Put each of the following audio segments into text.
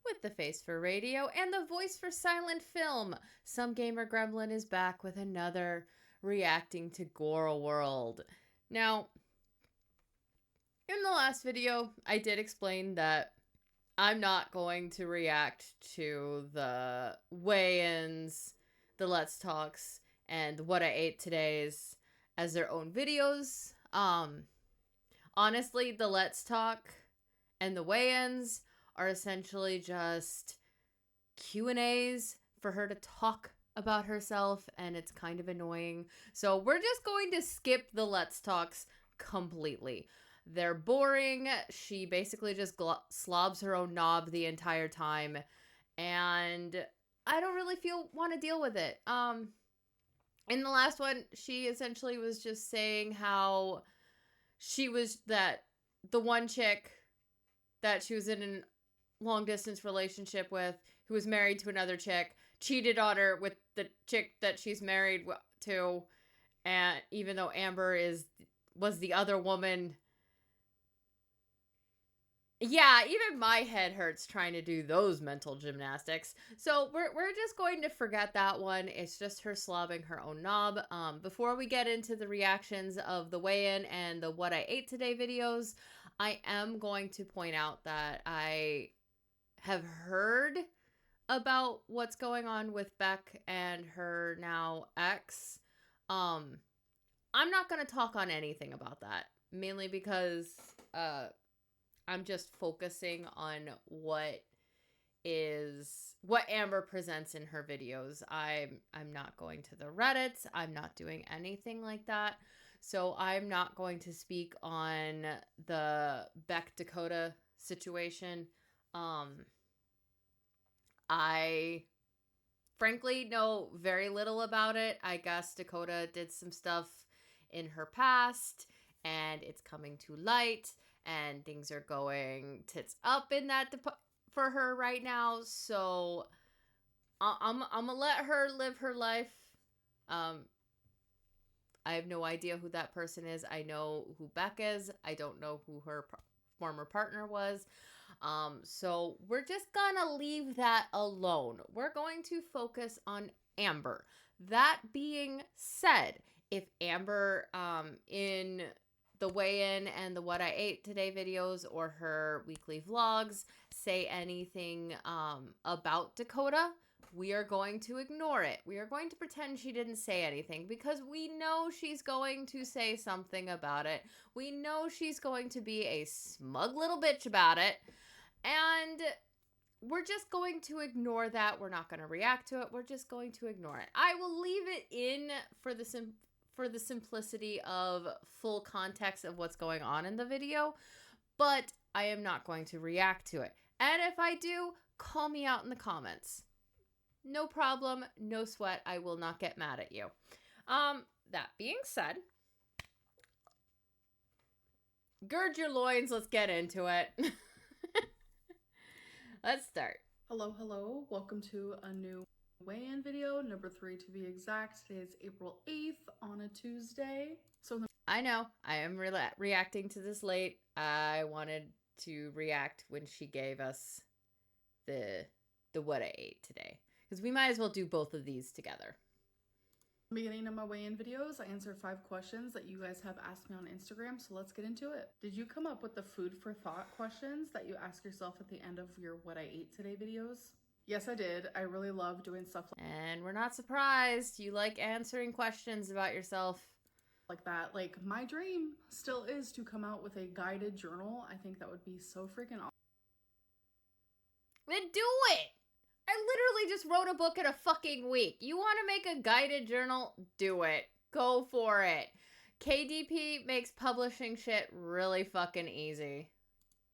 with the face for radio and the voice for silent film. Some Gamer Gremlin is back with another reacting to Gorl World. Now, in the last video, I did explain that I'm not going to react to the weigh-ins, the Let's Talks, and what I ate today's as their own videos. Honestly, the Let's Talk and the weigh-ins are essentially just Q&As for her to talk about herself, and it's kind of annoying. So we're just going to skip the Let's Talks completely. They're boring. She basically just slobs her own knob the entire time, and I don't really want to deal with it. In the last one, she essentially was just saying how she was the one chick that she was in a long distance relationship with, who was married to another chick, cheated on her with the chick that she's married to, and even though Amber was the other woman. Yeah, even my head hurts trying to do those mental gymnastics. So we're just going to forget that one. It's just her slobbing her own knob. Before we get into the reactions of the weigh-in and the what I ate today videos, I am going to point out that I have heard about what's going on with Beck and her now ex. I'm not going to talk on anything about that, mainly because I'm just focusing on what Amber presents in her videos. I'm not going to the Reddits. I'm not doing anything like that. So I'm not going to speak on the Beck Dakota situation. I frankly know very little about it. I guess Dakota did some stuff in her past and it's coming to light. And things are going tits up in that for her right now. So I'm gonna let her live her life. I have no idea who that person is. I know who Beck is. I don't know who her former partner was. So we're just gonna leave that alone. We're going to focus on Amber. That being said, if Amber in the weigh-in and the what I ate today videos or her weekly vlogs say anything about Dakota, we are going to ignore it. We are going to pretend she didn't say anything because we know she's going to say something about it. We know she's going to be a smug little bitch about it. And we're just going to ignore that. We're not going to react to it. We're just going to ignore it. I will leave it in for the simplicity of full context of what's going on in the video, but I am not going to react to it. And if I do, call me out in the comments. No problem, no sweat. I will not get mad at you. That being said, gird your loins. Let's get into it. Let's start. Hello. Welcome to a new weigh-in video, number 3 to be exact. Today is April 8th on a Tuesday. I know, I am reacting to this late. I wanted to react when she gave us the what I ate today, because we might as well do both of these together. At the beginning of my weigh-in videos, I answer 5 questions that you guys have asked me on Instagram, so let's get into it. Did you come up with the food for thought questions that you ask yourself at the end of your what I ate today videos? Yes, I did. I really love doing stuff and we're not surprised. You like answering questions about yourself like that. Like, my dream still is to come out with a guided journal. I think that would be so freaking awesome. Then do it! I literally just wrote a book in a fucking week. You want to make a guided journal? Do it. Go for it. KDP makes publishing shit really fucking easy.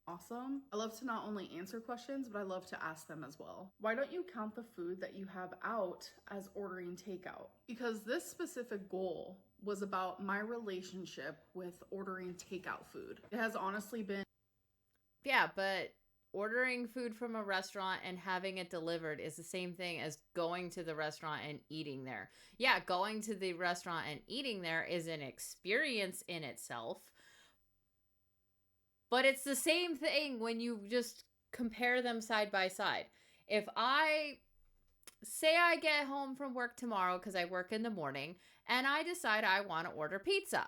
Awesome. I love to not only answer questions, but I love to ask them as well. Why don't you count the food that you have out as ordering takeout? Because this specific goal was about my relationship with ordering takeout food. It has honestly been... Yeah, but ordering food from a restaurant and having it delivered is the same thing as going to the restaurant and eating there. Yeah, going to the restaurant and eating there is an experience in itself. But it's the same thing when you just compare them side by side. If I say I get home from work tomorrow because I work in the morning and I decide I want to order pizza.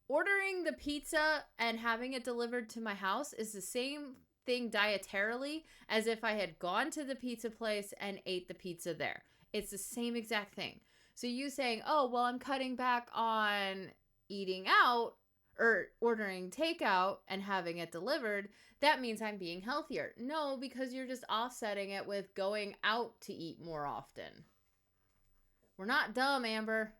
Ordering the pizza and having it delivered to my house is the same thing dietarily as if I had gone to the pizza place and ate the pizza there. It's the same exact thing. So you saying, oh, well, I'm cutting back on eating out or ordering takeout and having it delivered, that means I'm being healthier. No, because you're just offsetting it with going out to eat more often. We're not dumb, Amber.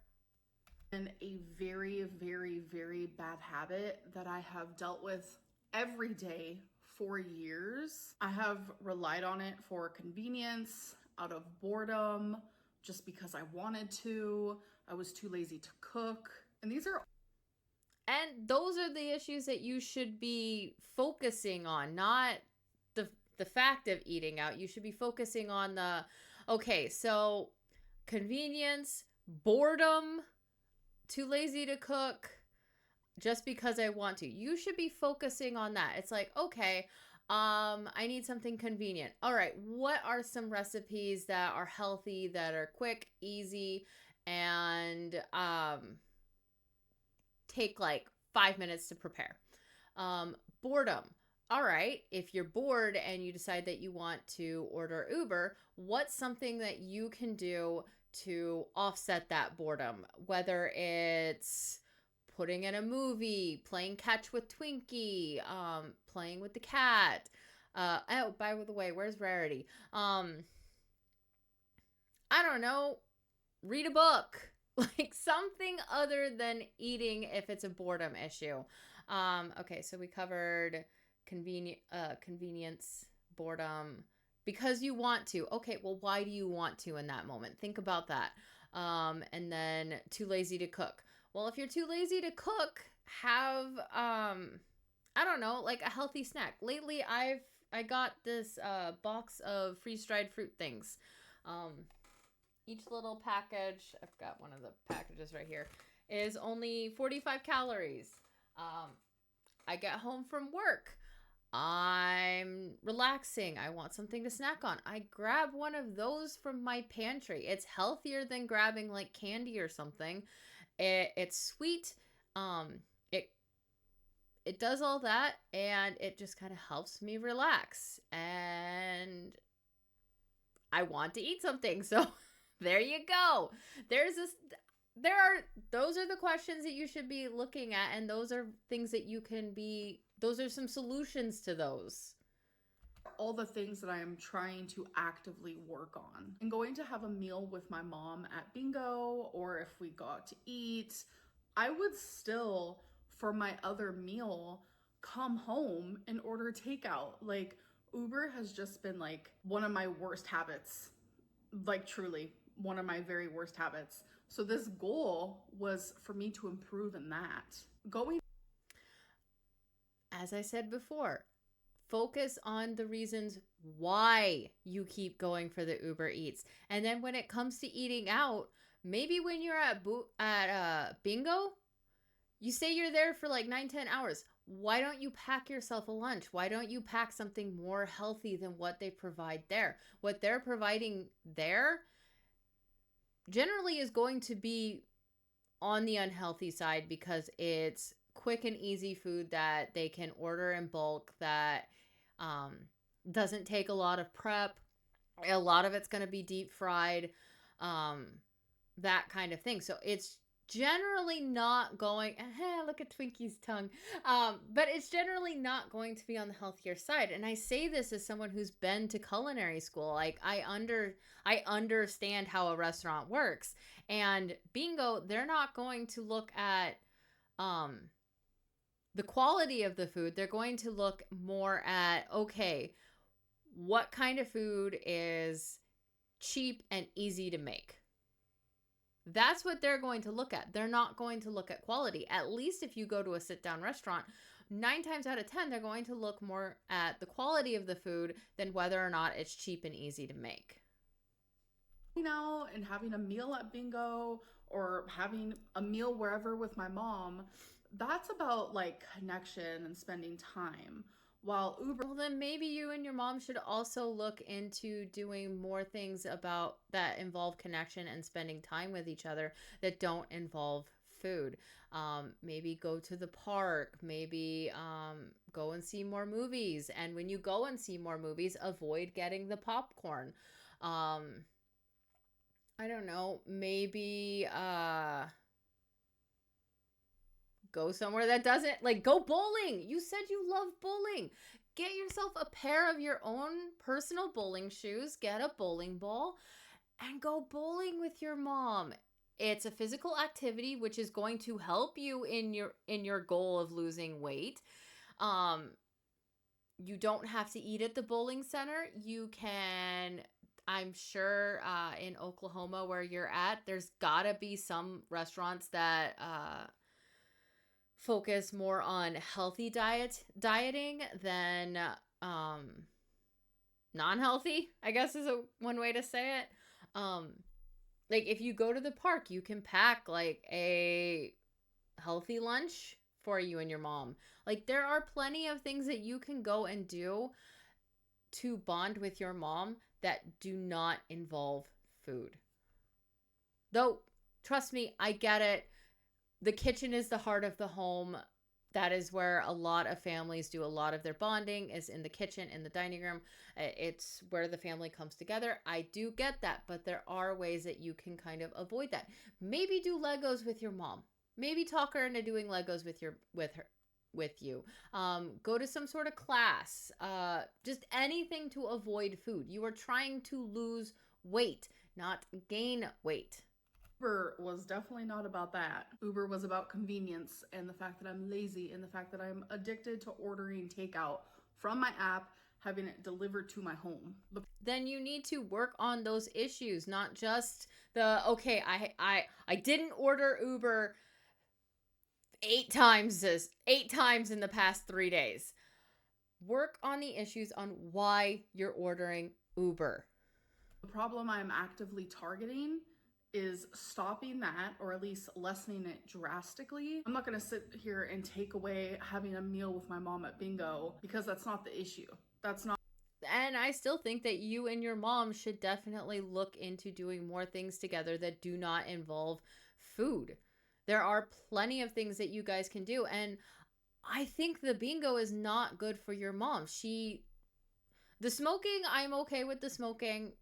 And a very, very, very bad habit that I have dealt with every day for years. I have relied on it for convenience, out of boredom, just because I wanted to. I was too lazy to cook. And those are the issues that you should be focusing on, not the fact of eating out. You should be focusing on so convenience, boredom, too lazy to cook, just because I want to. You should be focusing on that. It's like, okay, I need something convenient. All right, what are some recipes that are healthy, that are quick, easy, and take like 5 minutes to prepare? Boredom. All right, if you're bored and you decide that you want to order Uber, what's something that you can do to offset that boredom? Whether it's putting in a movie, playing catch with Twinkie, playing with the cat. Oh, by the way, where's Rarity? I don't know. Read a book. Like something other than eating if it's a boredom issue. Okay, so we covered convenience, boredom, because you want to. Okay, well, why do you want to in that moment? Think about that. And then too lazy to cook. Well, if you're too lazy to cook, have I don't know, like a healthy snack. Lately, I got this box of freeze-dried fruit things. Each little package, I've got one of the packages right here, is only 45 calories. I get home from work. I'm relaxing. I want something to snack on. I grab one of those from my pantry. It's healthier than grabbing like candy or something. It's sweet. It it does all that, and it just kind of helps me relax. And I want to eat something, so there you go. Those are the questions that you should be looking at, and those are things that those are some solutions to those. all the things that I am trying to actively work on. And going to have a meal with my mom at bingo, or if we go out to eat, I would still, for my other meal, come home and order takeout. Like, Uber has just been like one of my worst habits. Like, truly, one of my very worst habits. So this goal was for me to improve in that. As I said before, focus on the reasons why you keep going for the Uber Eats. And then when it comes to eating out, maybe when you're at bingo, you say you're there for like 9-10 hours. Why don't you pack yourself a lunch? Why don't you pack something more healthy than what they provide there? What they're providing there generally is going to be on the unhealthy side, because it's quick and easy food that they can order in bulk, that doesn't take a lot of prep. A lot of it's going to be deep fried, that kind of thing. So it's generally not going, look at Twinkie's tongue, but it's generally not going to be on the healthier side. And I say this as someone who's been to culinary school. Like, I understand how a restaurant works. And bingo, they're not going to look at the quality of the food. They're going to look more at, okay, what kind of food is cheap and easy to make? That's what they're going to look at. They're not going to look at quality. At least if you go to a sit-down restaurant, 9 times out of 10, they're going to look more at the quality of the food than whether or not it's cheap and easy to make. And having a meal at bingo, or having a meal wherever with my mom, that's about like connection and spending time. while Uber. Well, then maybe you and your mom should also look into doing more things about that involve connection and spending time with each other that don't involve food. Maybe go to the park, maybe go and see more movies. And when you go and see more movies, avoid getting the popcorn. Um, I don't know, maybe go somewhere that doesn't, like, go bowling. You said you love bowling. Get yourself a pair of your own personal bowling shoes, get a bowling ball, and go bowling with your mom. It's a physical activity which is going to help you in your goal of losing weight. Um you don't have to eat at the bowling center. You can, I'm sure in Oklahoma where you're at, there's gotta be some restaurants that focus more on healthy dieting than um non-healthy, I guess is a one way to say it. Like if you go to the park, you can pack like a healthy lunch for you and your mom. Like there are plenty of things that you can go and do to bond with your mom that do not involve food. Though, trust me, I get it. The kitchen is the heart of the home. That is where a lot of families do a lot of their bonding, is in the kitchen, in the dining room. It's where the family comes together. I do get that, but there are ways that you can kind of avoid that. Maybe do Legos with your mom. Maybe talk her into doing Legos with you. Go to some sort of class. Just anything to avoid food. You are trying to lose weight, not gain weight. Uber was definitely not about that. Uber was about convenience and the fact that I'm lazy and the fact that I'm addicted to ordering takeout from my app, having it delivered to my home. Then you need to work on those issues, not just the okay, I didn't order Uber 8 times in the past 3 days. Work on the issues on why you're ordering Uber. The problem I'm actively targeting is stopping that, or at least lessening it drastically. I'm not going to sit here and take away having a meal with my mom at bingo, because that's not the issue. That's not. And I still think that you and your mom should definitely look into doing more things together that do not involve food. There are plenty of things that you guys can do. And I think the bingo is not good for your mom. The smoking, I'm okay with the smoking.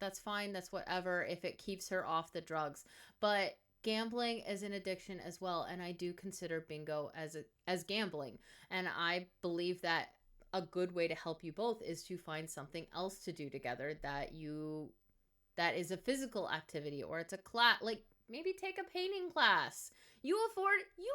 That's fine. That's whatever if it keeps her off the drugs. But gambling is an addiction as well, and I do consider bingo as gambling. And I believe that a good way to help you both is to find something else to do together that is a physical activity, or it's a class, like maybe take a painting class. You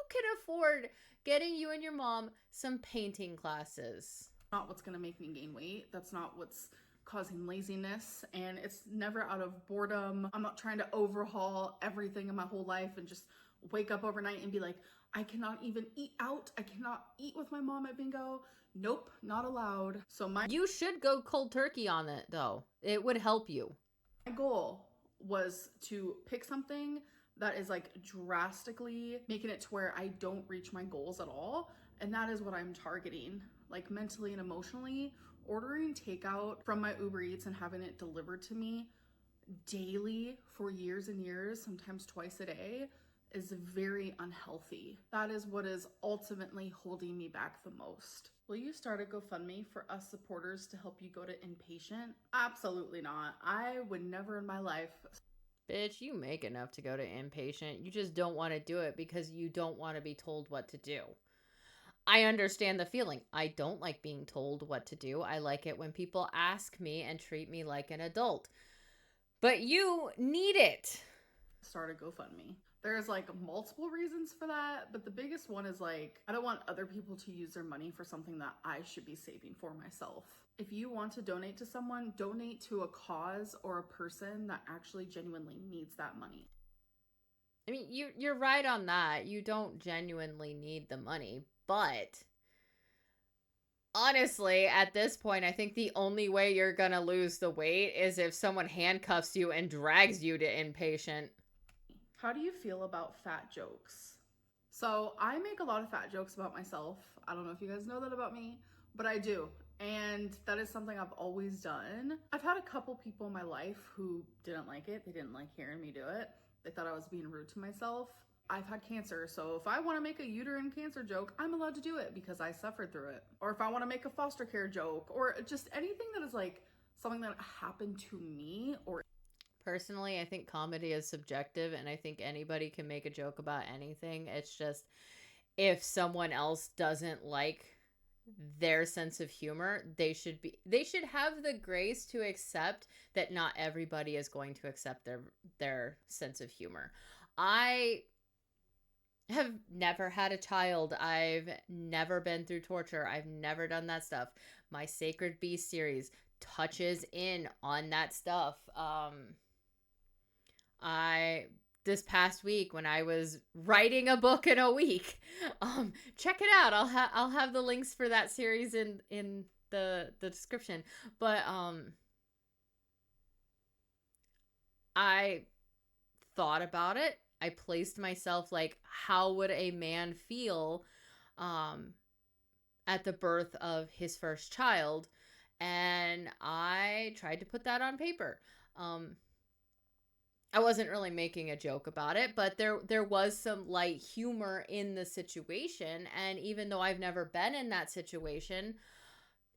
can afford getting you and your mom some painting classes. Not what's going to make me gain weight. That's not what's causing laziness, and it's never out of boredom. I'm not trying to overhaul everything in my whole life and just wake up overnight and be like, I cannot even eat out. I cannot eat with my mom at bingo. Nope, not allowed. You should go cold turkey on it though. It would help you. My goal was to pick something that is like drastically making it to where I don't reach my goals at all, and that is what I'm targeting, like mentally and emotionally. Ordering takeout from my Uber Eats and having it delivered to me daily for years and years, sometimes twice a day, is very unhealthy. That is what is ultimately holding me back the most. Will you start a GoFundMe for us supporters to help you go to inpatient? Absolutely not. I would never in my life. Bitch, you make enough to go to inpatient. You just don't want to do it because you don't want to be told what to do. I understand the feeling. I don't like being told what to do. I like it when people ask me and treat me like an adult. But you need it. Start a GoFundMe. There's like multiple reasons for that, but the biggest one is like, I don't want other people to use their money for something that I should be saving for myself. If you want to donate to someone, donate to a cause or a person that actually genuinely needs that money. I mean, you're right on that. You don't genuinely need the money, but honestly, at this point, I think the only way you're gonna lose the weight is if someone handcuffs you and drags you to inpatient. How do you feel about fat jokes? So I make a lot of fat jokes about myself. I don't know if you guys know that about me, But I do. And that is something I've always done. I've had a couple people in my life who didn't like it. They didn't like hearing me do it. They thought I was being rude to myself. I've had cancer, so if I want to make a uterine cancer joke, I'm allowed to do it because I suffered through it. Or if I want to make a foster care joke, or just anything that is like something that happened to me. Or personally, I think comedy is subjective, and I think anybody can make a joke about anything. It's just if someone else doesn't like their sense of humor, they should have the grace to accept that not everybody is going to accept their sense of humor. I have never had a child. I've never been through torture. I've never done that stuff. My Sacred Beast series touches in on that stuff. I this past week when I was writing a book in a week, check it out. I'll have the links for that series in the description. But I thought about it. I placed myself like, how would a man feel at the birth of his first child? And I tried to put that on paper. I wasn't really making a joke about it, but there was some light humor in the situation. And even though I've never been in that situation,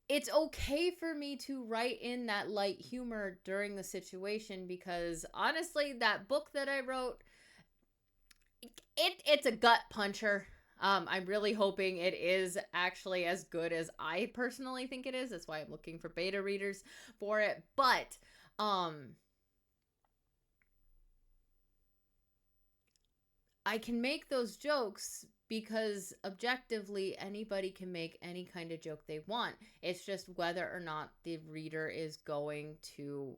it's okay for me to write in that light humor during the situation, because honestly, that book that I wrote, it's a gut puncher. I'm really hoping it is actually as good as I personally think it is. That's why I'm looking for beta readers for it. But I can make those jokes because objectively anybody can make any kind of joke they want. It's just whether or not the reader is going to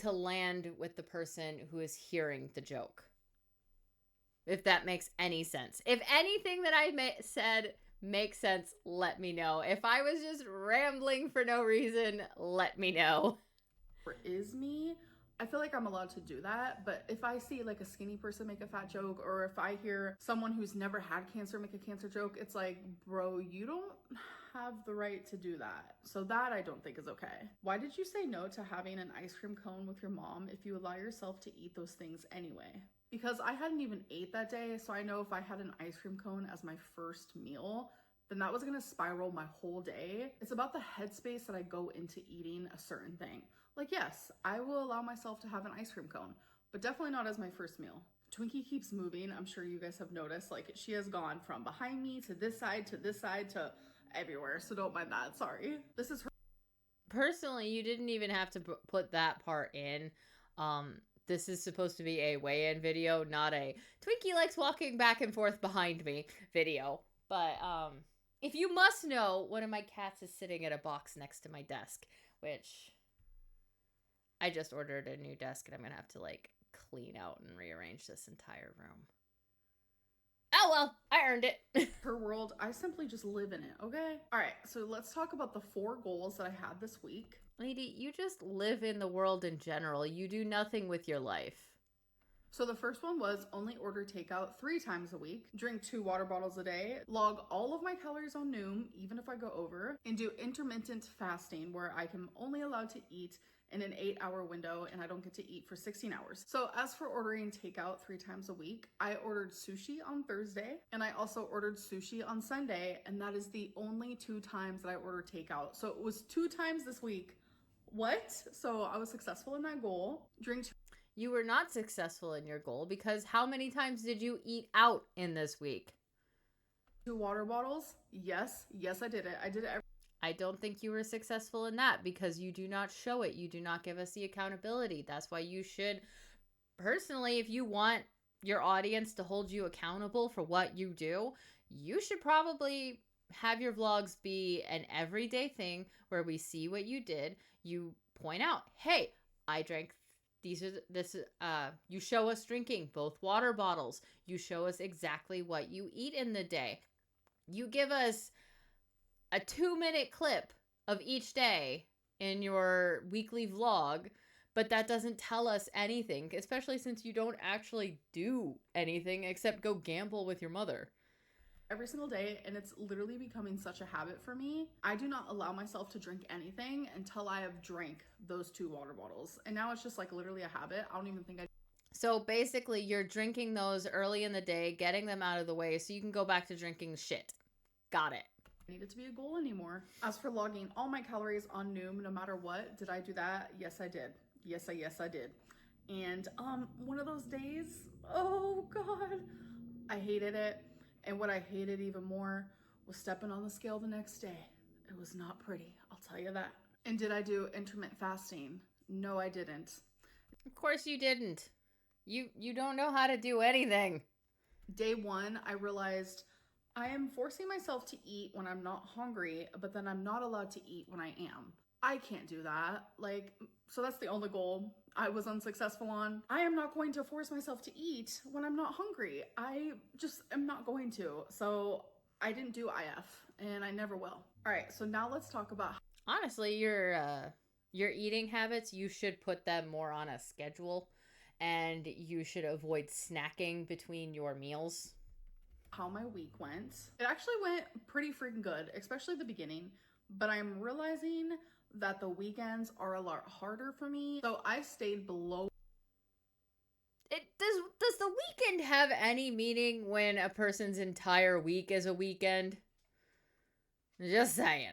land with the person who is hearing the joke. If that makes any sense. If anything that I said makes sense, let me know. If I was just rambling for no reason, let me know. Is me. I feel like I'm allowed to do that, but if I see like a skinny person make a fat joke, or if I hear someone who's never had cancer make a cancer joke, it's like, bro, you don't have the right to do that. So that I don't think is okay. Why did you say no to having an ice cream cone with your mom if you allow yourself to eat those things anyway? Because I hadn't even ate that day, so I know if I had an ice cream cone as my first meal, then that was gonna spiral my whole day. It's about the headspace that I go into eating a certain thing. Like, yes, I will allow myself to have an ice cream cone, but definitely not as my first meal. Twinkie keeps moving. I'm sure you guys have noticed. Like, she has gone from behind me to this side to everywhere. So don't mind that. Sorry. This is her. Personally, you didn't even have to put that part in. This is supposed to be a weigh-in video, not a Twinkie likes walking back and forth behind me video. But if you must know, one of my cats is sitting at a box next to my desk, which I just ordered a new desk and I'm going to have to like clean out and rearrange this entire room. Oh, well, I earned it. Her world, I simply just live in it, okay? All right, so let's talk about the 4 goals that I had this week. Lady, you just live in the world in general. You do nothing with your life. So the first one was only order takeout 3 times a week, drink 2 water bottles a day, log all of my calories on Noom, even if I go over, and do intermittent fasting where I am only allowed to eat in an 8-hour window and I don't get to eat for 16 hours. So as for ordering takeout 3 times a week, I ordered sushi on Thursday and I also ordered sushi on Sunday, and that is the only 2 times that I ordered takeout. So it was 2 times this week. What? So I was successful in that goal. You were not successful in your goal because how many times did you eat out in this week? 2 water bottles? Yes, I did it. I did it. I don't think you were successful in that because you do not show it. You do not give us the accountability. That's why you should, personally, if you want your audience to hold you accountable for what you do, you should probably have your vlogs be an everyday thing where we see what you did. You point out, hey, I drank you show us drinking both water bottles. You show us exactly what you eat in the day. You give us a 2-minute clip of each day in your weekly vlog, but that doesn't tell us anything, especially since you don't actually do anything except go gamble with your mother. every single day, and it's literally becoming such a habit for me. I do not allow myself to drink anything until I have drank those 2 water bottles. And now it's just like literally a habit. I don't even think I So basically, you're drinking those early in the day, getting them out of the way so you can go back to drinking shit. Got it. need it to be a goal anymore. As for logging all my calories on Noom, no matter what, did I do that? Yes, I did. Yes, I did. And one of those days, oh God, I hated it. And what I hated even more was stepping on the scale the next day. It was not pretty, I'll tell you that. And did I do intermittent fasting? No, I didn't. Of course you didn't. You don't know how to do anything. Day 1, I realized I am forcing myself to eat when I'm not hungry, but then I'm not allowed to eat when I am. I can't do that. Like, so that's the only goal I was unsuccessful on. I am not going to force myself to eat when I'm not hungry. I just am not going to. So I didn't do IF, and I never will. All right, so now let's talk about Honestly, your eating habits, you should put them more on a schedule, and you should avoid snacking between your meals. how my week went. It actually went pretty freaking good, especially the beginning, but I'm realizing that the weekends are a lot harder for me. So I stayed below. It does the weekend have any meaning when a person's entire week is a weekend? Just saying.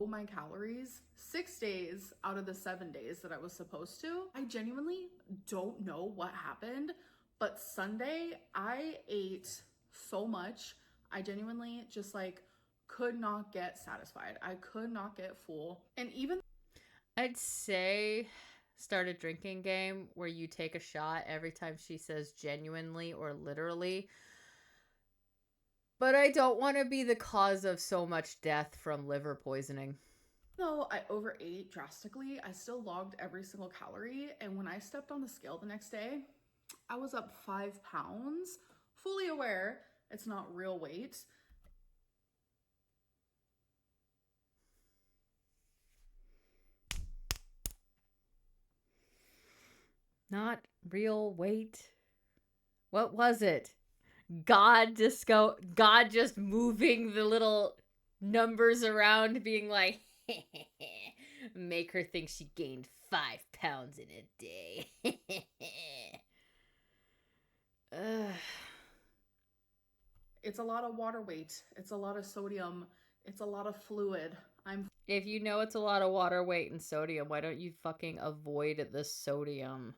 My calories 6 days out of the 7 days that I was supposed to. I genuinely don't know what happened, but Sunday I ate so much. I genuinely just like could not get satisfied. I could not get full. And even I'd say start a drinking game where you take a shot every time she says genuinely or literally. But I don't want to be the cause of so much death from liver poisoning. though I overate drastically, I still logged every single calorie. And when I stepped on the scale the next day, I was up 5 pounds, fully aware it's not real weight. Not real weight. What was it? God just moving the little numbers around, being like, make her think she gained 5 pounds in a day. Ugh. It's a lot of water weight, it's a lot of sodium, it's a lot of fluid. If you know it's a lot of water weight and sodium, why don't you fucking avoid the sodium?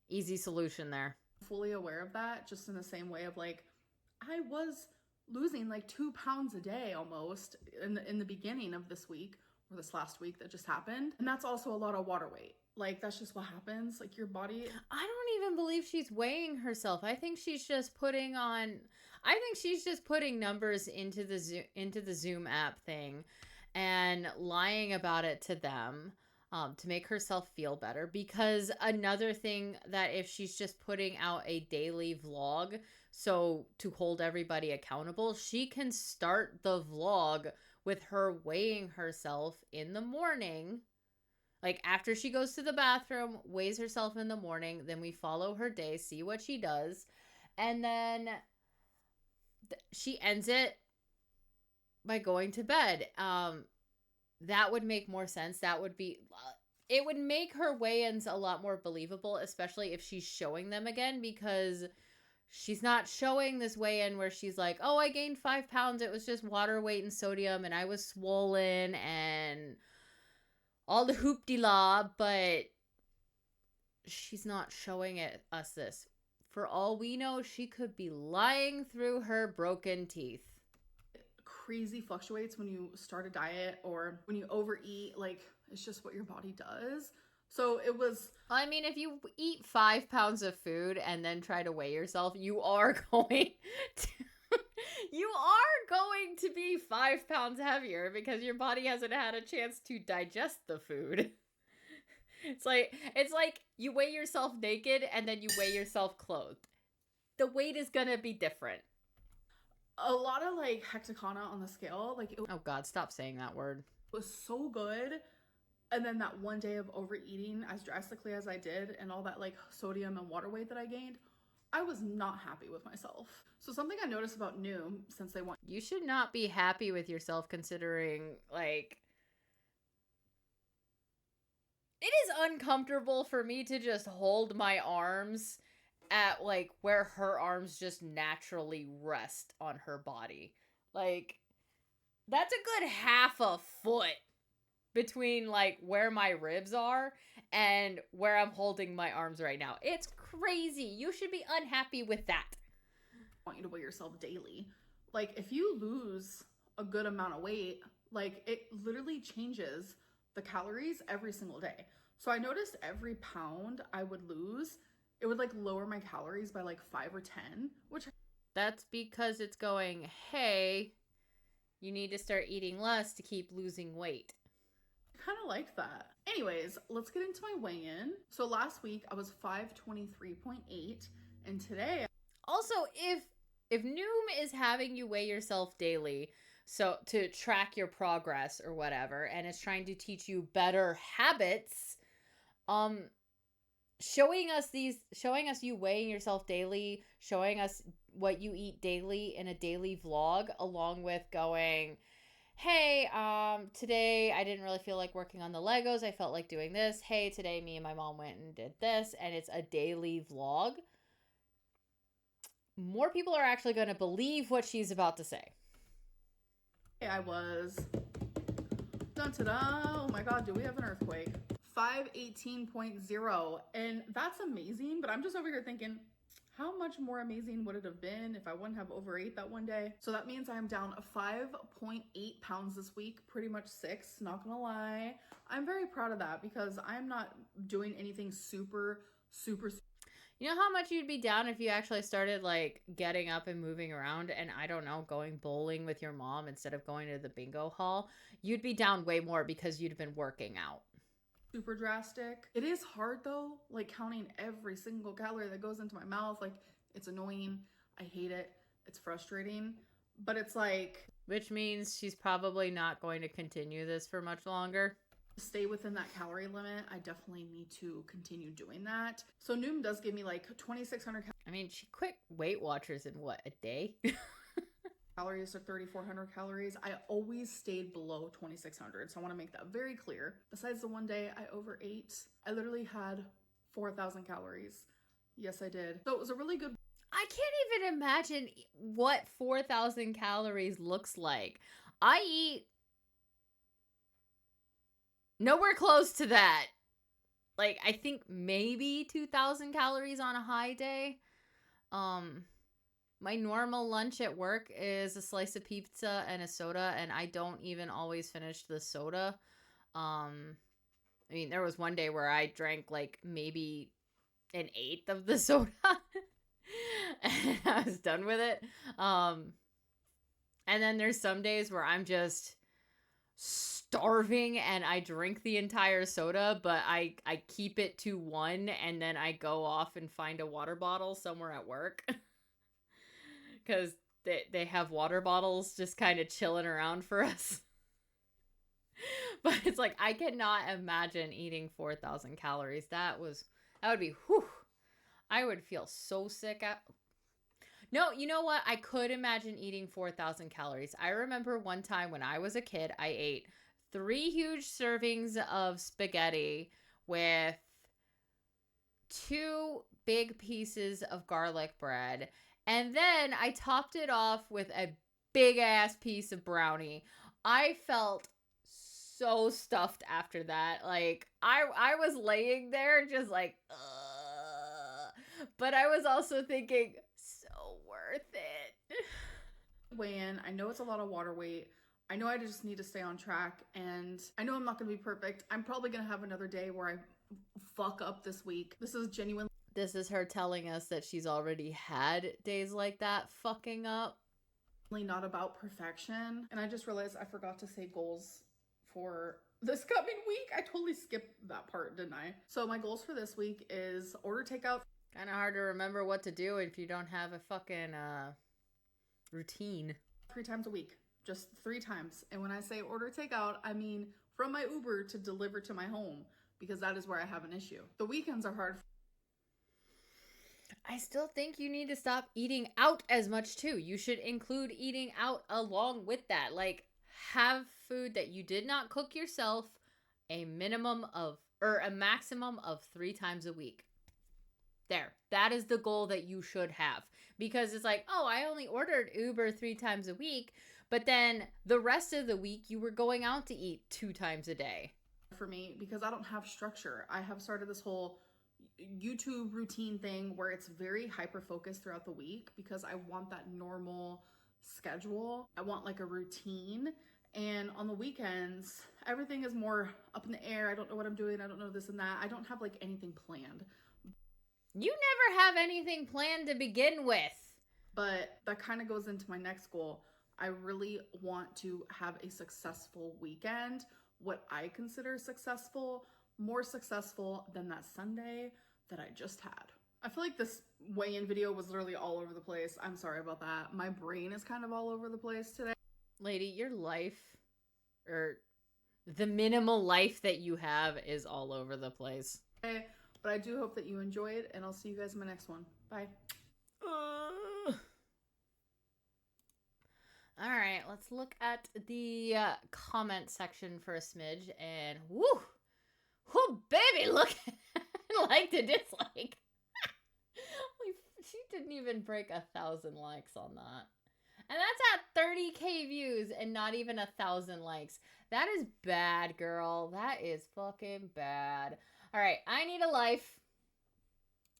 Easy solution there. fully aware of that, just in the same way of like, I was losing like 2 pounds a day almost in the beginning of this week or this last week that just happened. And that's also a lot of water weight. Like, that's just what happens. Like, your body. I don't even believe she's weighing herself. I think she's just putting numbers into the Zoom app thing and lying about it to them to make herself feel better. Because another thing that if she's just putting out a daily vlog, so to hold everybody accountable, she can start the vlog with her weighing herself in the morning. Like after she goes to the bathroom, weighs herself in the morning, then we follow her day, see what she does, and then she ends it by going to bed. That would make more sense. It would make her weigh-ins a lot more believable, especially if she's showing them again, because she's not showing this weigh-in where she's like, oh, I gained 5 pounds. It was just water weight and sodium, and I was swollen, and all the hoop-de-la, but she's not showing us this. For all we know, she could be lying through her broken teeth. Crazy fluctuates when you start a diet or when you overeat. Like, it's just what your body does. So it was. I mean, if you eat 5 pounds of food and then try to weigh yourself, you are going to be 5 pounds heavier because your body hasn't had a chance to digest the food. It's like you weigh yourself naked and then you weigh yourself clothed. The weight is gonna be different. A lot of like hectocana on the scale. Like, oh God, stop saying that word. It was so good. And then that one day of overeating as drastically as I did and all that like sodium and water weight that I gained, I was not happy with myself. So something I noticed about Noom, since they want... You should not be happy with yourself considering, like... It is uncomfortable for me to just hold my arms at, like, where her arms just naturally rest on her body. Like, that's a good half a foot between, like, where my ribs are and where I'm holding my arms right now. It's crazy. You should be unhappy with that. I want you to weigh yourself daily. Like, if you lose a good amount of weight, like, it literally changes the calories every single day. So I noticed every pound I would lose, it would, like, lower my calories by, like, 5 or 10, which... That's because it's going, hey, you need to start eating less to keep losing weight. I kind of liked that. Anyways, let's get into my weigh-in. So last week I was 523.8, and today... Also, if Noom is having you weigh yourself daily, so to track your progress or whatever, and it's trying to teach you better habits, showing us you weighing yourself daily, showing us what you eat daily in a daily vlog, along with going, hey, today I didn't really feel like working on the Legos. I felt like doing this. Hey, today me and my mom went and did this, and it's a daily vlog. More people are actually going to believe what she's about to say. I was... Dun-ta-da! Oh my god, do we have an earthquake? 518.0, and that's amazing, but I'm just over here thinking, how much more amazing would it have been if I wouldn't have overate that one day? So that means I'm down 5.8 pounds this week, pretty much 6, not gonna lie. I'm very proud of that because I'm not doing anything super. You know how much you'd be down if you actually started, like, getting up and moving around and, I don't know, going bowling with your mom instead of going to the bingo hall? You'd be down way more because you'd been working out. Super drastic. It is hard though, like counting every single calorie that goes into my mouth. Like, it's annoying. I hate it. It's frustrating. But it's like... Which means she's probably not going to continue this for much longer. Stay within that calorie limit. I definitely need to continue doing that. So Noom does give me like 2,600 I mean, she quit Weight Watchers in what, a day? calories or 3,400 calories. I always stayed below 2,600. So I want to make that very clear. Besides the one day I overate, I literally had 4,000 calories. Yes, I did. So it was a really good... I can't even imagine what 4,000 calories looks like. I eat nowhere close to that. Like, I think maybe 2,000 calories on a high day. My normal lunch at work is a slice of pizza and a soda, and I don't even always finish the soda. I mean, there was one day where I drank, like, maybe an eighth of the soda. And I was done with it. And then there's some days where I'm just starving and I drink the entire soda, but I keep it to one and then I go off and find a water bottle somewhere at work. Because they have water bottles just kind of chilling around for us. But it's like, I cannot imagine eating 4,000 calories. That would be, whew. I would feel so sick. No, you know what? I could imagine eating 4,000 calories. I remember one time when I was a kid, I ate 3 huge servings of spaghetti with 2 big pieces of garlic bread. And then I topped it off with a big ass piece of brownie. I felt so stuffed after that. Like, I was laying there just like, ugh. But I was also thinking, so worth it. Weigh in. I know it's a lot of water weight. I know I just need to stay on track, and I know I'm not going to be perfect. I'm probably going to have another day where I fuck up this week. This is genuinely... This is her telling us that she's already had days like that fucking up. Not about perfection. And I just realized I forgot to say goals for this coming week. I totally skipped that part, didn't I? So my goals for this week is order takeout. Kind of hard to remember what to do if you don't have a fucking routine. 3 times a week. Just 3 times. And when I say order takeout, I mean from my Uber to deliver to my home, because that is where I have an issue. The weekends are hard. I still think you need to stop eating out as much too. You should include eating out along with that. Like, have food that you did not cook yourself a minimum of, or a maximum of 3 times a week. There. That is the goal that you should have. Because it's like, oh, I only ordered Uber 3 times a week, but then the rest of the week you were going out to eat 2 times a day. For me, because I don't have structure. I have started this whole YouTube routine thing where it's very hyper focused throughout the week because I want that normal schedule. I want like a routine. And on the weekends, everything is more up in the air. I don't know what I'm doing. I don't know this and that. I don't have like anything planned. You never have anything planned to begin with. But that kind of goes into my next goal. I really want to have a successful weekend. What I consider successful, more successful than that Sunday that I just had. I feel like this weigh-in video was literally all over the place. I'm sorry about that. My brain is kind of all over the place today. Lady, your life, or the minimal life that you have, is all over the place. Okay, but I do hope that you enjoyed, and I'll see you guys in my next one. Bye. All right, let's look at the comment section for a smidge, and woo, baby, look, like to dislike. She didn't even break 1,000 likes on that, and that's at 30K views and not even 1,000 likes. That is bad, girl. That is fucking bad. All right, I need a life.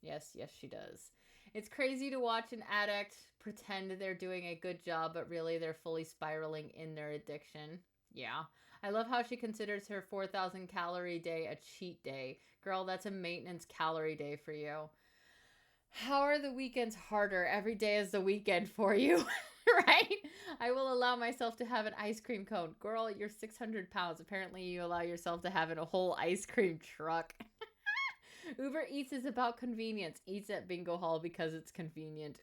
Yes, she does. It's crazy to watch an addict pretend they're doing a good job, but really they're fully spiraling in their addiction. Yeah. I love how she considers her 4,000 calorie day a cheat day. Girl, that's a maintenance calorie day for you. How are the weekends harder? Every day is the weekend for you, right? I will allow myself to have an ice cream cone. Girl, you're 600 pounds. Apparently you allow yourself to have a whole ice cream truck. Uber Eats is about convenience. Eats at Bingo Hall because it's convenient.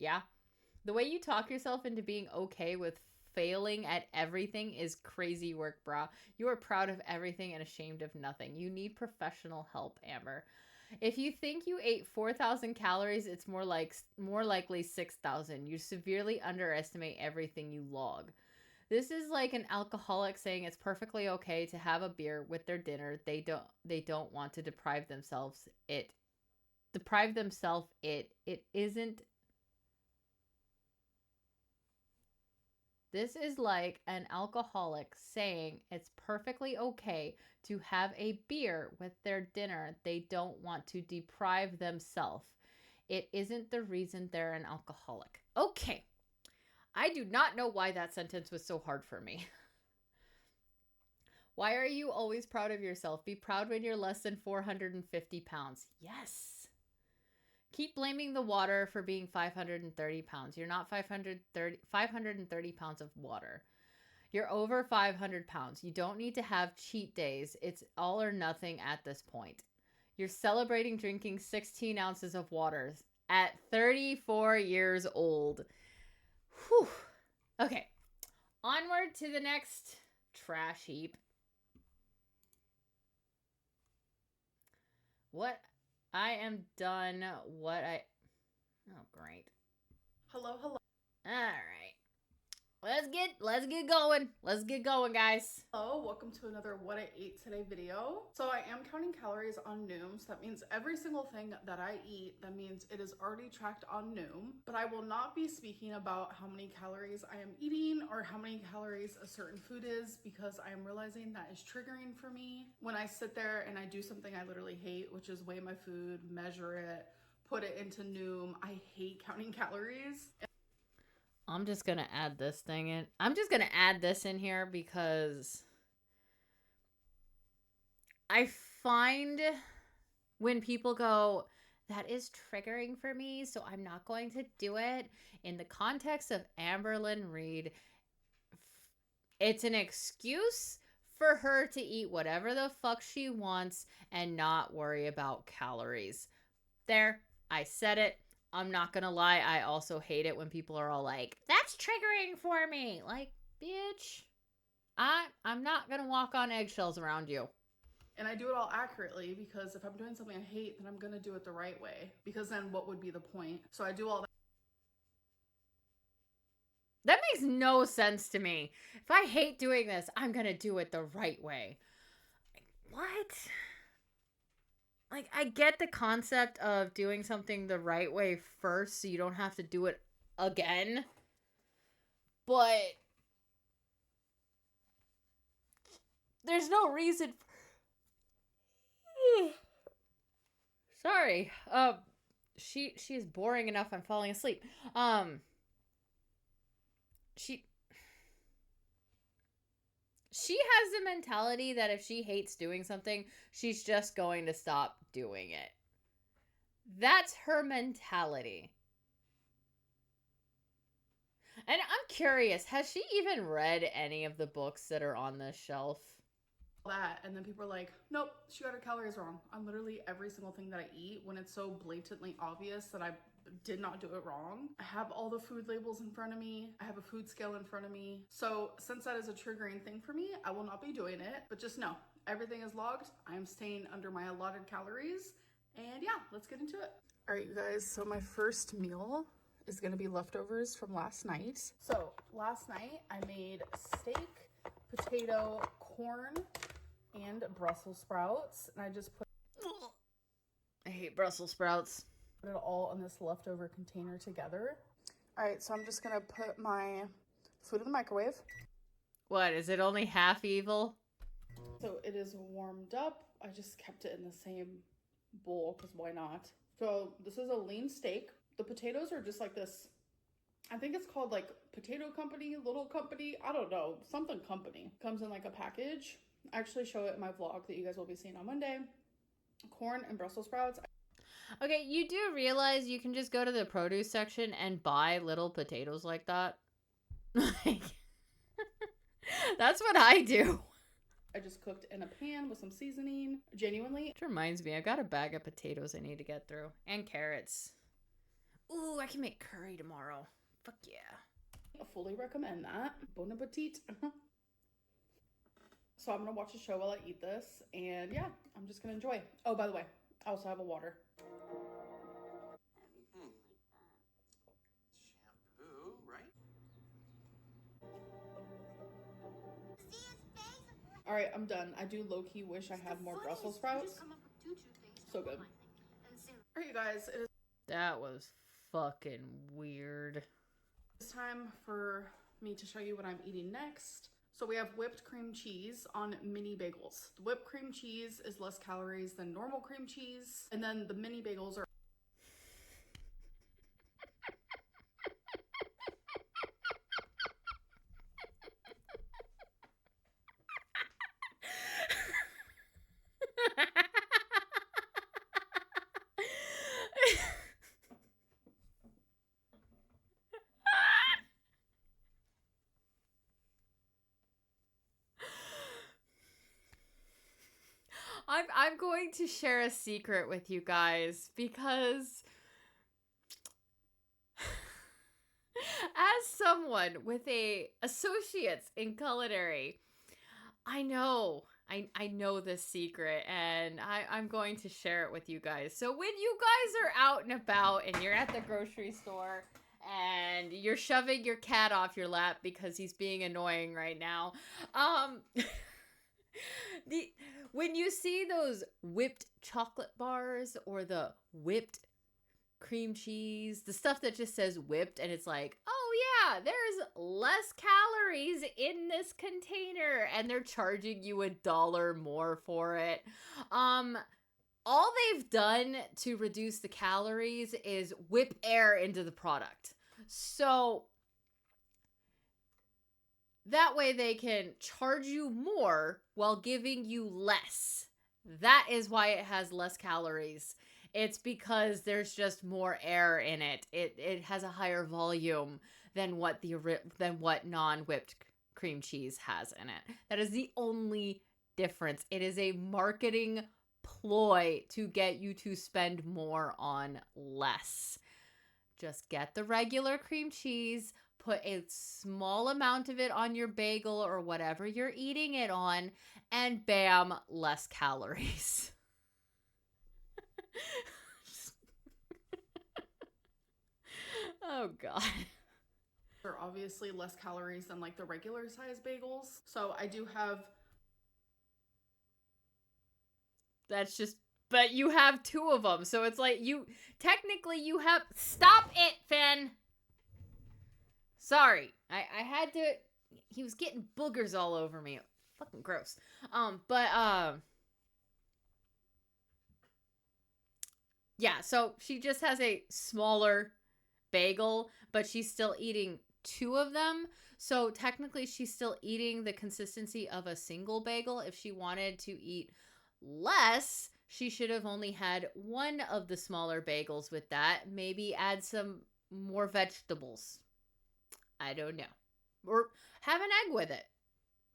Yeah. The way you talk yourself into being okay with failing at everything is crazy work, brah. You are proud of everything and ashamed of nothing. You need professional help, Amber. If you think you ate 4,000 calories, it's more likely 6,000. You severely underestimate everything you log. This is like an alcoholic saying it's perfectly okay to have a beer with their dinner. They don't want to deprive themselves it. It isn't. This is like an alcoholic saying it's perfectly okay to have a beer with their dinner. They don't want to deprive themselves. It isn't the reason they're an alcoholic. Okay. I do not know why that sentence was so hard for me. Why are you always proud of yourself? Be proud when you're less than 450 pounds. Yes. Keep blaming the water for being 530 pounds. You're not 530 pounds of water. You're over 500 pounds. You don't need to have cheat days. It's all or nothing at this point. You're celebrating drinking 16 ounces of water at 34 years old. Whew. Okay. Onward to the next trash heap. What? I am done. Oh, great. Hello. All right. Let's get going. Let's get going, guys. Hello, welcome to another What I Ate Today video. So I am counting calories on Noom, so that means every single thing that I eat, that means it is already tracked on Noom, but I will not be speaking about how many calories I am eating or how many calories a certain food is, because I am realizing that is triggering for me. When I sit there and I do something I literally hate, which is weigh my food, measure it, put it into Noom, I hate counting calories. I'm just going to add this thing in. I'm just going to add this in here because I find when people go, that is triggering for me, so I'm not going to do it. In the context of Amberlyn Reed, it's an excuse for her to eat whatever the fuck she wants and not worry about calories. There, I said it. I'm not gonna lie, I also hate it when people are all like, that's triggering for me. Like, bitch, I'm not gonna walk on eggshells around you. And I do it all accurately, because if I'm doing something I hate, then I'm gonna do it the right way, because then what would be the point? So I do all that. That makes no sense to me. If I hate doing this, I'm gonna do it the right way. What? Like, I get the concept of doing something the right way first so you don't have to do it again. But there's no reason. Sorry. She is boring enough. I'm falling asleep. She has the mentality that if she hates doing something, she's just going to stop doing it. That's her mentality. And I'm curious, has she even read any of the books that are on this shelf? That, and then people are like, nope, she got her calories wrong on literally every single thing that I eat, when it's so blatantly obvious that I did not do it wrong. I have all the food labels in front of me. I have a food scale in front of me. So since that is a triggering thing for me, I will not be doing it. But just know, everything is logged. I am staying under my allotted calories. And yeah, let's get into it. All right, you guys, so my first meal is gonna be leftovers from last night. So last night I made steak, potato, corn, and Brussels sprouts. And I just put I hate Brussels sprouts. it all in this leftover container together. All right, so I'm just gonna put my food in the microwave. What, is it only half evil? So it is warmed up. I just kept it in the same bowl because why not? So this is a lean steak. The potatoes are just like this. I think it's called like Potato Company, Little Company. I don't know, something company. Comes in like a package. I actually show it in my vlog that you guys will be seeing on Monday. Corn and Brussels sprouts. Okay, you do realize you can just go to the produce section and buy little potatoes like that? Like, that's what I do. I just cooked in a pan with some seasoning. Genuinely. Which reminds me, I've got a bag of potatoes I need to get through. And carrots. Ooh, I can make curry tomorrow. Fuck yeah. I fully recommend that. Bon appetit. So I'm gonna watch a show while I eat this. And yeah, I'm just gonna enjoy. Oh, by the way, I also have a water. Shampoo, right? All right, I'm done. I do low-key wish I had more Brussels sprouts. So good. All right, you guys, it is That was fucking weird. time for me to show you what I'm eating next. So we have whipped cream cheese on mini bagels. The whipped cream cheese is less calories than normal cream cheese. And then the mini bagels are I'm going to share a secret with you guys because as someone with a associates in culinary, I know this secret, and I'm going to share it with you guys. So when you guys are out and about and you're at the grocery store and you're shoving your cat off your lap because he's being annoying right now, when you see those whipped chocolate bars or the whipped cream cheese, the stuff that just says whipped, and it's like, oh yeah, there's less calories in this container, and they're charging you $1 more for it. All they've done to reduce the calories is whip air into the product. So that way they can charge you more while giving you less. That is why it has less calories. It's because there's just more air in it. It has a higher volume than what non-whipped cream cheese has in it. That is the only difference. It is a marketing ploy to get you to spend more on less. Just get the regular cream cheese, put a small amount of it on your bagel or whatever you're eating it on, and bam, less calories. Oh, God. They're obviously less calories than like the regular size bagels. So I do have. That's just, but you have 2 of them. So it's like technically you have, stop it, Finn. Sorry. I had to, he was getting boogers all over me. Fucking gross. Yeah, so she just has a smaller bagel, but she's still eating 2 of them. So technically she's still eating the consistency of a single bagel. If she wanted to eat less, she should have only had 1 of the smaller bagels with that. Maybe add some more vegetables. I don't know. Or have an egg with it.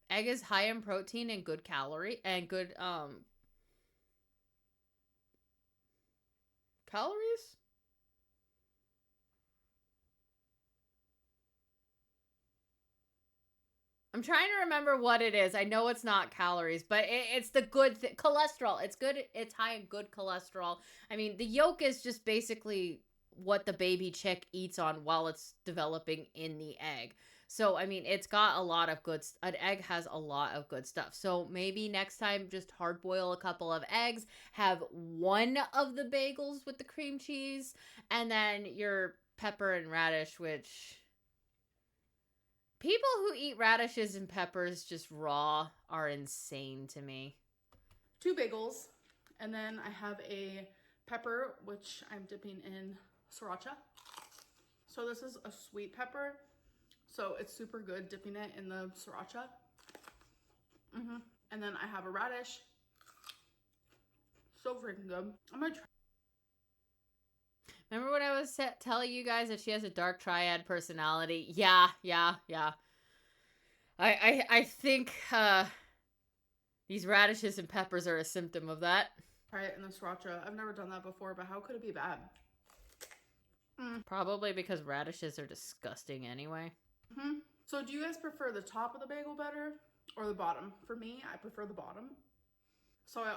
Egg is high in protein and good calorie and good calories? I'm trying to remember what it is. I know it's not calories, but it's the good cholesterol. It's good. It's high in good cholesterol. I mean, the yolk is just basically what the baby chick eats on while it's developing in the egg. So, I mean, it's got a lot of good, an egg has a lot of good stuff. So maybe next time just hard boil a couple of eggs, have 1 of the bagels with the cream cheese, and then your pepper and radish, which people who eat radishes and peppers just raw are insane to me. 2 bagels, and then I have a pepper, which I'm dipping in sriracha. So this is a sweet pepper, so it's super good dipping it in the sriracha. And then I have a radish. So freaking good. I'm gonna try. Remember when I was telling you guys that she has a dark triad personality? Yeah. I think these radishes and peppers are a symptom of that. Try it in the sriracha. I've never done that before, but how could it be bad? Probably because radishes are disgusting anyway. So do you guys prefer the top of the bagel better or the bottom? For me, I prefer the bottom. So I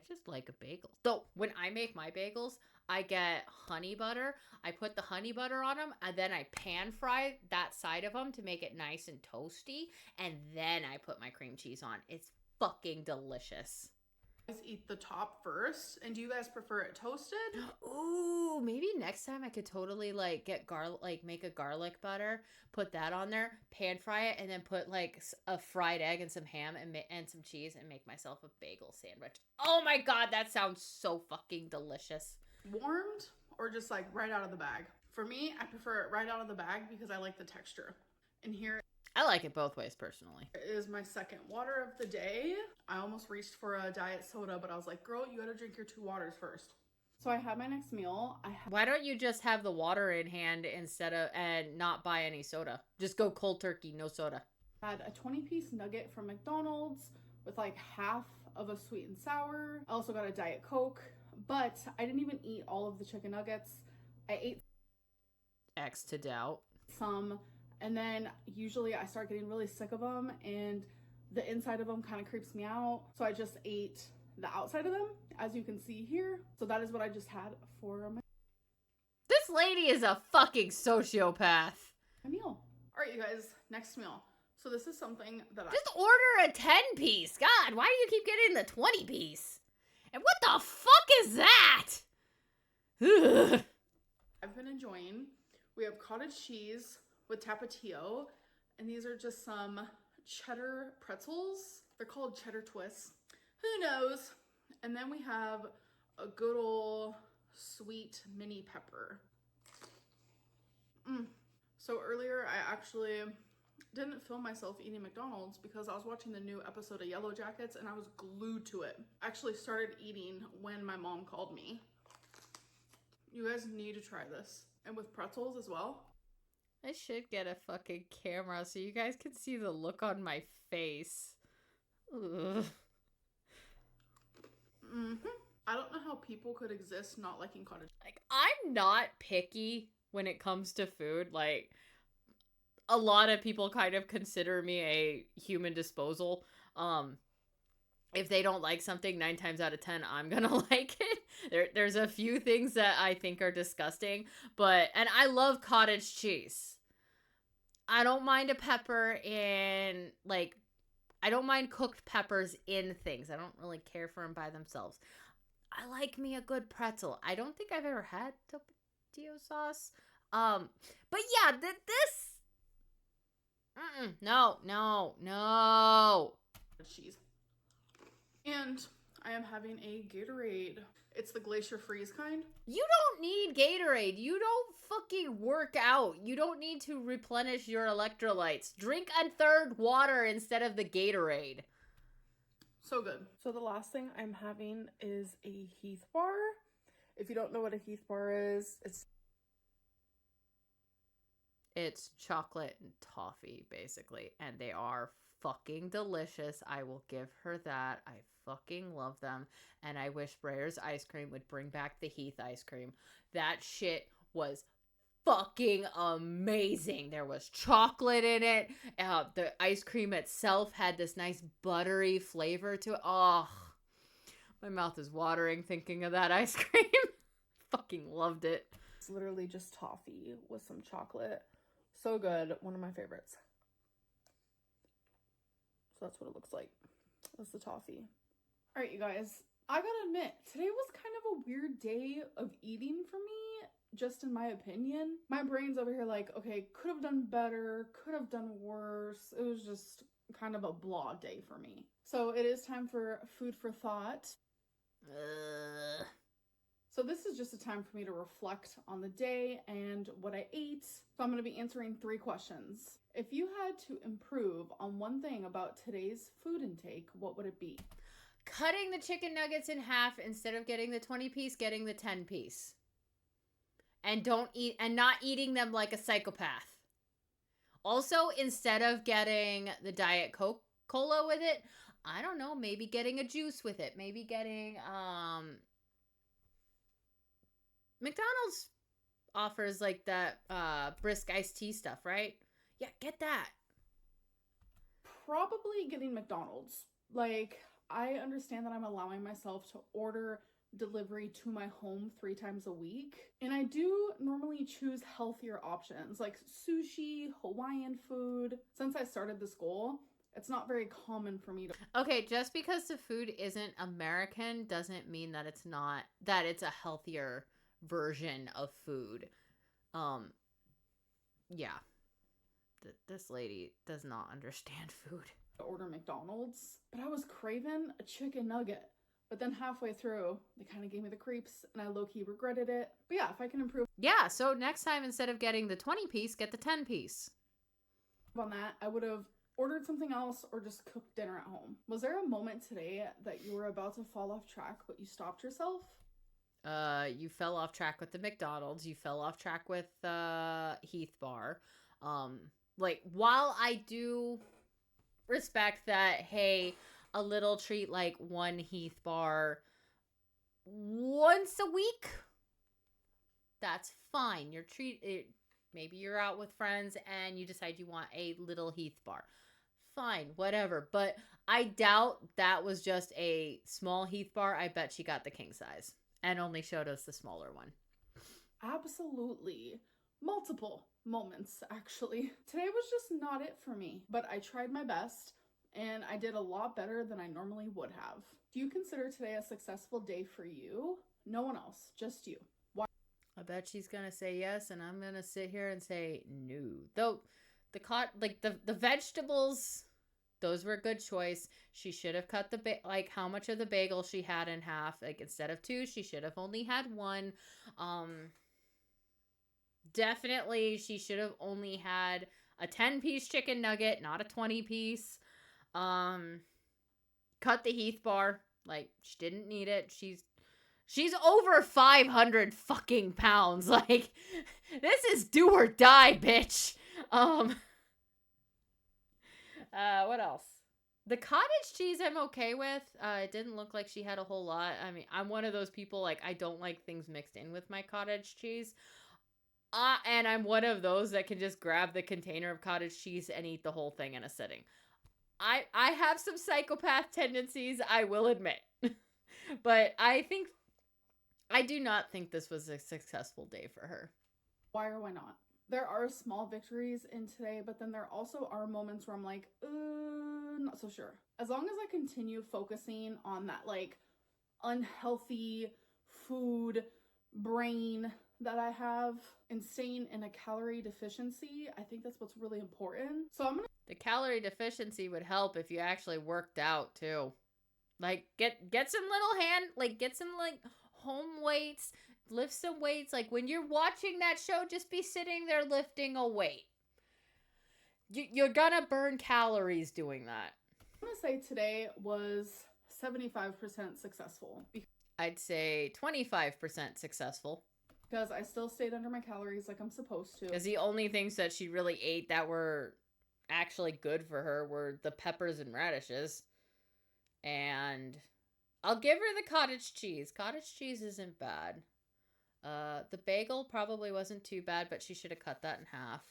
just like a bagel. So when I make my bagels, I get honey butter. I put the honey butter on them, and then I pan fry that side of them to make it nice and toasty, and then I put my cream cheese on. It's fucking delicious. eat the top first. And do you guys prefer it toasted? Ooh, maybe next time I could totally like get garlic, like make a garlic butter, put that on there, pan fry it, and then put like a fried egg and some ham and some cheese and make myself a bagel sandwich. Oh my God, that sounds so fucking delicious. Warmed or just like right out of the bag? For me, I prefer it right out of the bag because I like the texture. And here I like it both ways personally. is my second water of the day. I almost reached for a diet soda, but I was like, girl, you gotta drink your 2 waters first. So I have my next meal. Why don't you just have the water in hand instead of, and not buy any soda? Just go cold turkey, no soda. I had a 20-piece nugget from McDonald's with like half of a sweet and sour. I also got a Diet Coke, but I didn't even eat all of the chicken nuggets. I ate X to doubt. some, and then usually I start getting really sick of them and the inside of them kind of creeps me out. So I just ate the outside of them, as you can see here. So that is what I just had for my This lady is a fucking sociopath. meal. All right, you guys, next meal. So this is something that Just order a 10-piece. God, why do you keep getting the 20-piece? And what the fuck is that? Ugh. I've been enjoying. We have cottage cheese with tapatio, and these are just some cheddar pretzels. They're called cheddar twists. Who knows? And then we have a good old sweet mini pepper. So earlier I actually didn't film myself eating McDonald's because I was watching the new episode of Yellow Jackets and I was glued to it. I actually started eating when my mom called me. You guys need to try this. And with pretzels as well. I should get a fucking camera so you guys can see the look on my face. Ugh. I don't know how people could exist not liking cottage. Like, I'm not picky when it comes to food. Like, a lot of people kind of consider me a human disposal. If they don't like something, 9 times out of 10, I'm gonna like it. There's a few things that I think are disgusting, and I love cottage cheese. I don't mind a pepper in, like, I don't mind cooked peppers in things. I don't really care for them by themselves. I like me a good pretzel. I don't think I've ever had tomatillo sauce. But yeah, this. No. Cheese. And I am having a Gatorade. It's the Glacier Freeze kind. You don't need Gatorade. You don't fucking work out. You don't need to replenish your electrolytes. Drink a third water instead of the Gatorade. So good. So the last thing I'm having is a Heath bar. If you don't know what a Heath bar is, it's chocolate and toffee, basically. And they are fucking delicious. I will give her that. I fucking love them. And I wish Breyer's ice cream would bring back the Heath ice cream. That shit was fucking amazing. There was chocolate in it. The ice cream itself had this nice buttery flavor to it. Oh, my mouth is watering thinking of that ice cream. Fucking loved it. It's literally just toffee with some chocolate. So good. One of my favorites. So that's what it looks like. That's the toffee. All right, you guys. I gotta admit, today was kind of a weird day of eating for me, just in my opinion. My brain's over here like, okay, could have done better, could have done worse. It was just kind of a blah day for me. So it is time for food for thought. So this is just a time for me to reflect on the day and what I ate. So I'm going to be answering 3 questions. If you had to improve on one thing about today's food intake, what would it be? Cutting the chicken nuggets in half instead of getting the 20-piece, getting the 10-piece. And not eating them like a psychopath. Also, instead of getting the Diet Cola with it, I don't know, maybe getting a juice with it. Maybe getting, McDonald's offers like that brisk iced tea stuff, right? Yeah, get that. Probably getting McDonald's. Like, I understand that I'm allowing myself to order delivery to my home 3 times a week. And I do normally choose healthier options like sushi, Hawaiian food. Since I started this goal, it's not very common for me to... Okay, just because the food isn't American doesn't mean that it's a healthier version of food. Yeah. This lady does not understand food. Order McDonald's, but I was craving a chicken nugget. But then halfway through, they kind of gave me the creeps, and I low-key regretted it. But yeah, if I can improve... Yeah, so next time, instead of getting the 20-piece, get the 10-piece. On that, I would have ordered something else or just cooked dinner at home. Was there a moment today that you were about to fall off track, but you stopped yourself? You fell off track with the McDonald's. You fell off track with Heath Bar. Like, while I do respect that, hey, a little treat like one Heath Bar once a week, that's fine. Maybe you're out with friends and you decide you want a little Heath Bar. Fine, whatever. But I doubt that was just a small Heath Bar. I bet she got the king size and only showed us the smaller one. Absolutely. Multiple moments, actually. Today was just not it for me, but I tried my best and I did a lot better than I normally would have. Do you consider today a successful day for you? No one else, just you. Why? I bet she's gonna say yes, and I'm gonna sit here and say no. Though the vegetables, those were a good choice. She should have cut how much of the bagel she had in half. Like, instead of 2, she should have only had 1. Definitely she should have only had a 10-piece chicken nugget, not a 20-piece. Cut the Heath Bar. Like, she didn't need it. She's over 500 fucking pounds. Like, this is do or die, bitch. What else? The cottage cheese I'm okay with. It didn't look like she had a whole lot. I mean, I'm one of those people, like, I don't like things mixed in with my cottage cheese. And I'm one of those that can just grab the container of cottage cheese and eat the whole thing in a sitting. I have some psychopath tendencies, I will admit. But I do not think this was a successful day for her. Why or why not? There are small victories in today, but then there also are moments where I'm like, not so sure. As long as I continue focusing on that like unhealthy food brain that I have and staying in a calorie deficiency, I think that's what's really important. So I'm gonna. The calorie deficiency would help if you actually worked out too. Like get some little get some like home weights, lift some weights. Like when you're watching that show, just be sitting there lifting a weight. You're gonna burn calories doing that. I'm gonna say today was 75% successful. I'd say 25% successful. Because I still stayed under my calories like I'm supposed to. Because the only things that she really ate that were actually good for her were the peppers and radishes. And I'll give her the cottage cheese. Cottage cheese isn't bad. The bagel probably wasn't too bad, but she should have cut that in half.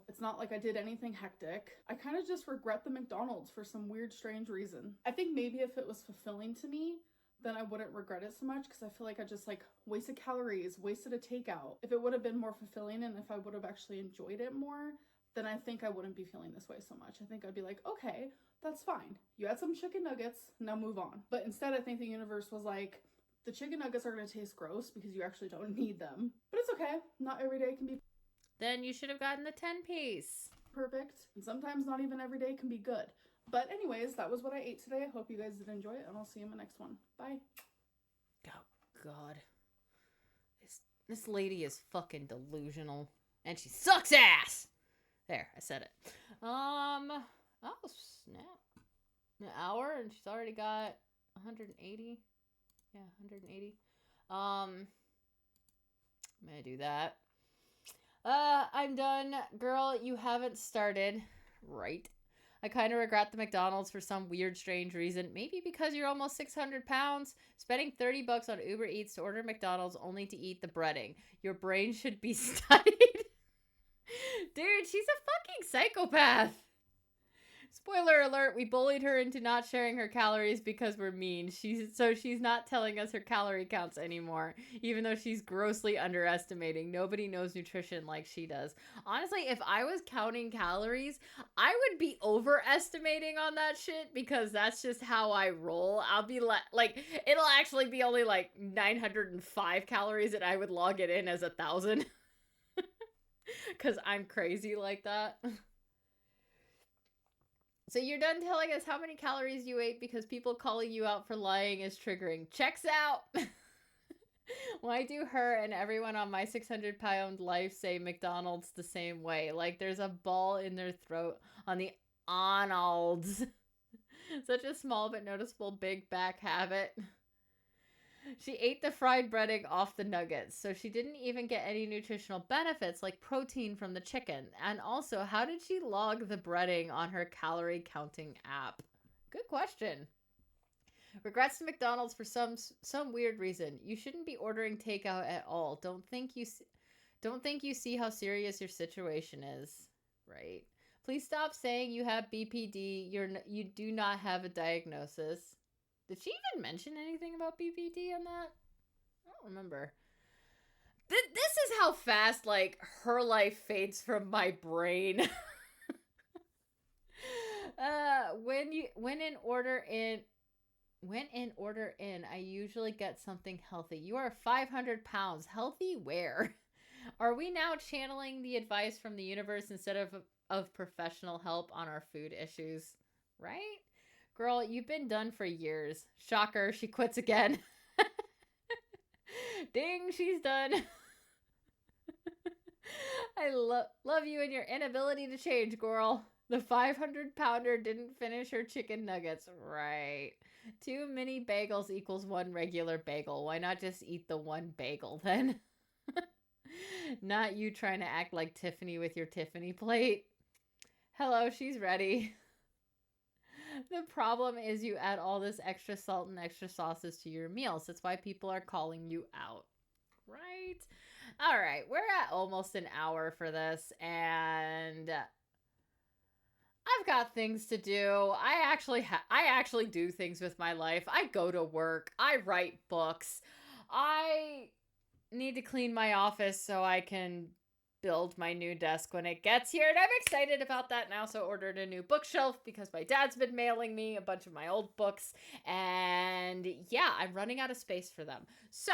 It's not like I did anything hectic. I kind of just regret the McDonald's for some weird, strange reason. I think maybe if it was fulfilling to me, then I wouldn't regret it so much because I feel like I just like wasted calories, wasted a takeout. If it would have been more fulfilling and if I would have actually enjoyed it more, then I think I wouldn't be feeling this way so much. I think I'd be like, okay, that's fine. You had some chicken nuggets, now move on. But instead, I think the universe was like, the chicken nuggets are going to taste gross because you actually don't need them. But it's okay. Not every day can be. Then you should have gotten the 10-piece. Perfect. And sometimes not even every day can be good. But anyways, that was what I ate today. I hope you guys did enjoy it, and I'll see you in the next one. Bye. Oh, God. This lady is fucking delusional. And she sucks ass! There, I said it. Oh, snap. An hour, and she's already got 180. Yeah, 180. I'm gonna do that. I'm done. Girl, you haven't started. Right. I kind of regret the McDonald's for some weird, strange reason. Maybe because you're almost 600 pounds. Spending $30 on Uber Eats to order McDonald's only to eat the breading. Your brain should be studied. Dude, she's a fucking psychopath. Spoiler alert, we bullied her into not sharing her calories because we're mean. She's not telling us her calorie counts anymore, even though she's grossly underestimating. Nobody knows nutrition like she does. Honestly, if I was counting calories, I would be overestimating on that shit because that's just how I roll. I'll be like, it'll actually be only like 905 calories and I would log it in as 1,000. Because I'm crazy like that. So you're done telling us how many calories you ate because people calling you out for lying is triggering. Checks out! Why do her and everyone on my 600-pound life say McDonald's the same way? Like there's a ball in their throat on the Arnold's. Such a small but noticeable big back habit. She ate the fried breading off the nuggets, so she didn't even get any nutritional benefits like protein from the chicken. And also, how did she log the breading on her calorie counting app? Good question. Regrets to McDonald's for some weird reason. You shouldn't be ordering takeout at all. Don't think you see how serious your situation is, right? Please stop saying you have BPD. You do not have a diagnosis. Did she even mention anything about BPD on that? I don't remember. This is how fast, like, her life fades from my brain. When in order in, I usually get something healthy. You are 500 pounds. Healthy where? Are we now channeling the advice from the universe instead of professional help on our food issues? Right? Girl, you've been done for years. Shocker, she quits again. Ding, she's done. I love you and your inability to change, Gorl. The 500-pounder didn't finish her chicken nuggets. Right. 2 mini bagels equals 1 regular bagel. Why not just eat the 1 bagel then? Not you trying to act like Tiffany with your Tiffany plate. Hello, she's ready. The problem is you add all this extra salt and extra sauces to your meals. That's why people are calling you out. Right? All right, we're at almost an hour for this, and I've got things to do. I actually do things with my life. I go to work. I write books. I need to clean my office so I can build my new desk when it gets here, and I'm excited about that now. So ordered a new bookshelf because my dad's been mailing me a bunch of my old books, and yeah, I'm running out of space for them. So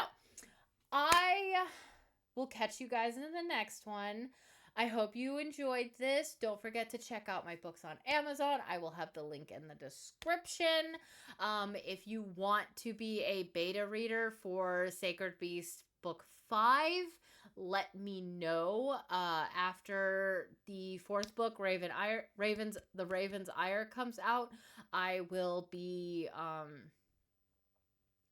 I will catch you guys in the next one. I hope you enjoyed this. Don't forget to check out my books on Amazon. I will have the link in the description. If you want to be a beta reader for Sacred Beast Book 5, let me know. After the fourth book, the Raven's Ire comes out, I will be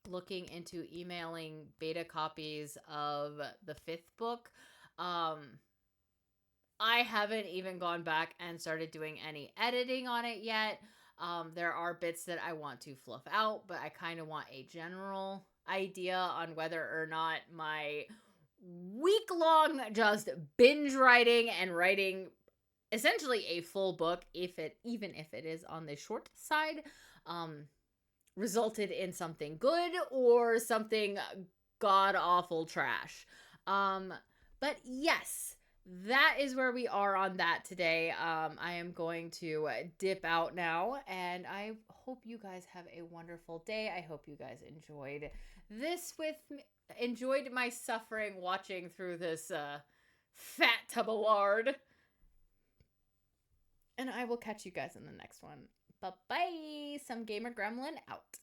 looking into emailing beta copies of the fifth book. I haven't even gone back and started doing any editing on it yet. There are bits that I want to fluff out, but I kind of want a general idea on whether or not my week-long just binge writing and writing essentially a full book, even if it is on the short side, resulted in something good or something god-awful trash. But yes, that is where we are on that today. I am going to dip out now, and I hope you guys have a wonderful day. I hope you guys enjoyed this with me, enjoyed my suffering watching through this fat tub of lard. And I will catch you guys in the next one. Bye-bye. Some Gamer Gremlin out.